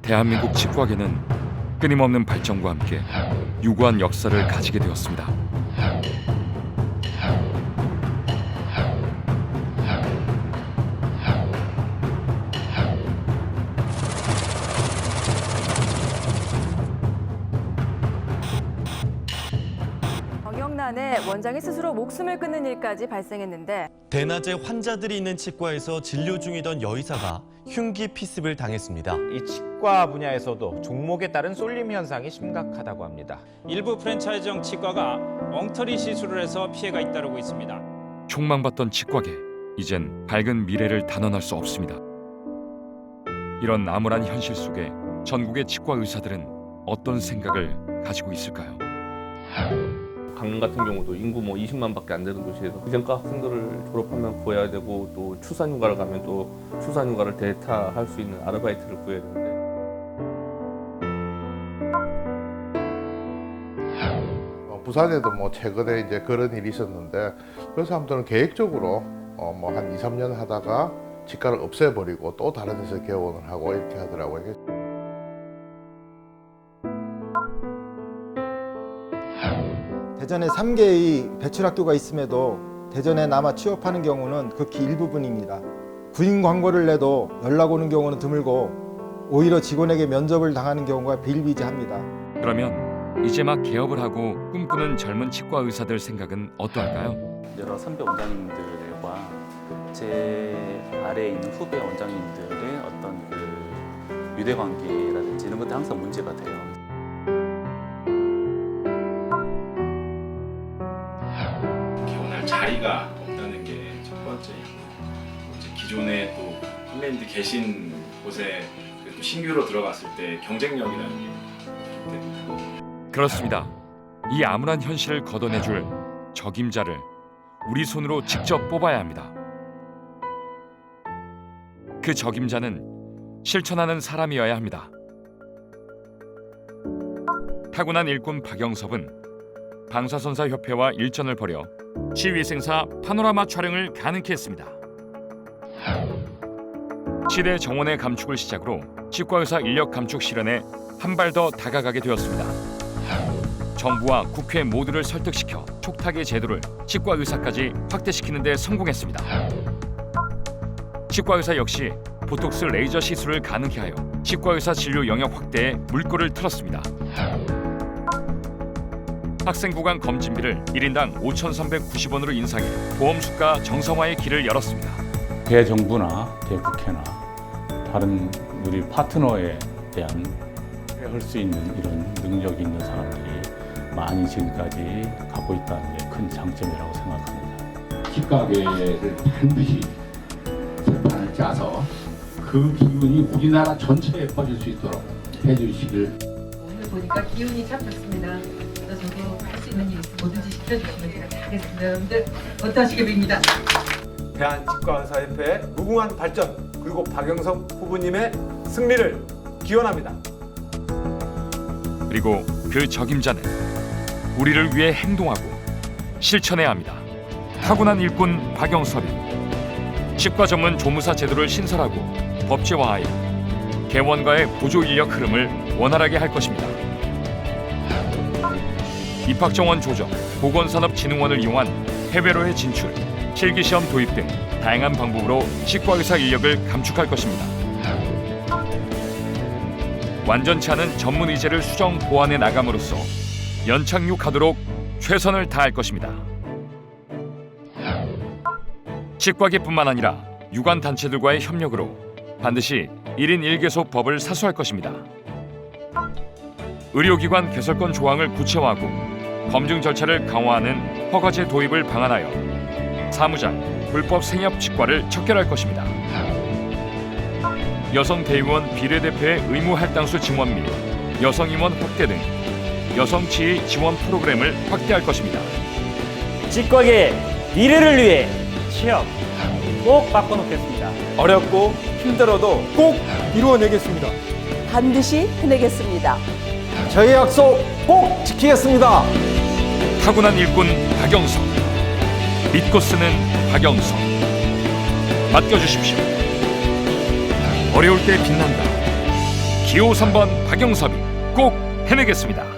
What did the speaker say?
대한민국 치과계는 끊임없는 발전과 함께 유구한 역사를 가지게 되었습니다. 경영난에 원장이 스스로 목숨을 끊는 일까지 발생했는데 대낮에 환자들이 있는 치과에서 진료 중이던 여의사가 흉기 피습을 당했습니다. 이 치과 분야에서도 종목에 따른 쏠림 현상이 심각하다고 합니다. 일부 프랜차이즈형 치과가 엉터리 시술을 해서 피해가 잇따르고 있습니다. 촉망받던 치과계, 이젠 밝은 미래를 단언할 수 없습니다. 이런 암울한 현실 속에 전국의 치과 의사들은 어떤 생각을 가지고 있을까요? 강릉 같은 경우도 인구 20만밖에 안 되는 도시에서 의정과 학생들을 졸업하면 구해야 되고 또 출산휴가를 가면 또 출산휴가를 대타할 수 있는 아르바이트를 구해야 되는데 부산에도 최근에 이제 그런 일이 있었는데 그래서 아무튼 계획적으로 한 2, 3년 하다가 치과를 없애버리고 또 다른 데서 개원을 하고 이렇게 하더라고요. 대전에 3개의 배출학교가 있음에도 대전에 남아 취업하는 경우는 극히 일부분입니다. 구인 광고를 내도 연락 오는 경우는 드물고 오히려 직원에게 면접을 당하는 경우가 비일비재합니다. 그러면 이제 막 개업을 하고 꿈꾸는 젊은 치과 의사들 생각은 어떠할까요? 여러 선배 원장님들과 제 아래에 있는 후배 원장님들의 어떤 그 유대관계라든지 이런 것도 항상 문제가 돼요. 개원할 자리가 없다는 게 첫 번째이고, 이제 기존에 또 선배님들 계신 곳에 또 신규로 들어갔을 때 경쟁력이라는 게 있기 때문에. 그렇습니다. 이 암울한 현실을 걷어내줄 적임자를 우리 손으로 직접 뽑아야 합니다. 그 적임자는 실천하는 사람이어야 합니다. 타고난 일꾼 박영섭은 방사선사협회와 일전을 벌여 시위생사 파노라마 촬영을 가능케 했습니다. 시대 정원의 감축을 시작으로 치과의사 인력 감축 실현에 한 발 더 다가가게 되었습니다. 정부와 국회 모두를 설득시켜 촉탁의 제도를 치과의사까지 확대시키는 데 성공했습니다. 치과의사 역시 보톡스 레이저 시술을 가능케 하여 치과의사 진료 영역 확대에 물꼬를 틀었습니다. 학생 구간 검진비를 1인당 5,390원으로 인상해 보험 수가 정상화의 길을 열었습니다. 대정부나 대국회나 다른 우리 파트너에 대한 할 수 있는 이런 능력이 있는 사람들이 많이 지금까지 갖고 있다는 게 큰 장점이라고 생각합니다. 치과계를 반드시 재판을 짜서 그 기운이 우리나라 전체에 퍼질 수 있도록 해주시길. 오늘 보니까 기운이 잡혔습니다. 저도 할 수 있는 일 뭐든지 시켜주시면 제가 다 하겠습니다. 여러분들 어떠하시게 봅니다. 대한치과의사협회의 무궁한 발전 그리고 박영섭 후보님의 승리를 기원합니다. 그리고 그 적임자는 우리를 위해 행동하고 실천해야 합니다. 타고난 일꾼 박영섭이 치과 전문 조무사 제도를 신설하고 법제화하여 개원과의 보조 인력 흐름을 원활하게 할 것입니다. 입학정원 조정, 보건산업진흥원을 이용한 해외로의 진출, 실기시험 도입 등 다양한 방법으로 치과의사 인력을 감축할 것입니다. 완전치 않은 전문 의제를 수정 보완해 나감으로써 연착륙하도록 최선을 다할 것입니다. 치과계뿐만 아니라 유관 단체들과의 협력으로 반드시 1인 1개소 법을 사수할 것입니다. 의료기관 개설권 조항을 구체화하고 검증 절차를 강화하는 허가제 도입을 방안하여 사무장, 불법 생협 치과를 척결할 것입니다. 여성 대의원 비례대표의 의무 할당수 지원 및 여성 임원 확대 등 여성 지위 지원 프로그램을 확대할 것입니다. 치과계의 미래를 위해 취업 꼭 바꿔놓겠습니다. 어렵고 힘들어도 꼭 이루어내겠습니다. 반드시 해내겠습니다. 저희 약속 꼭 지키겠습니다. 타고난 일꾼 박영섭, 믿고 쓰는 박영섭, 맡겨주십시오. 어려울 때 빛난다. 기호 3번 박영섭이 꼭 해내겠습니다.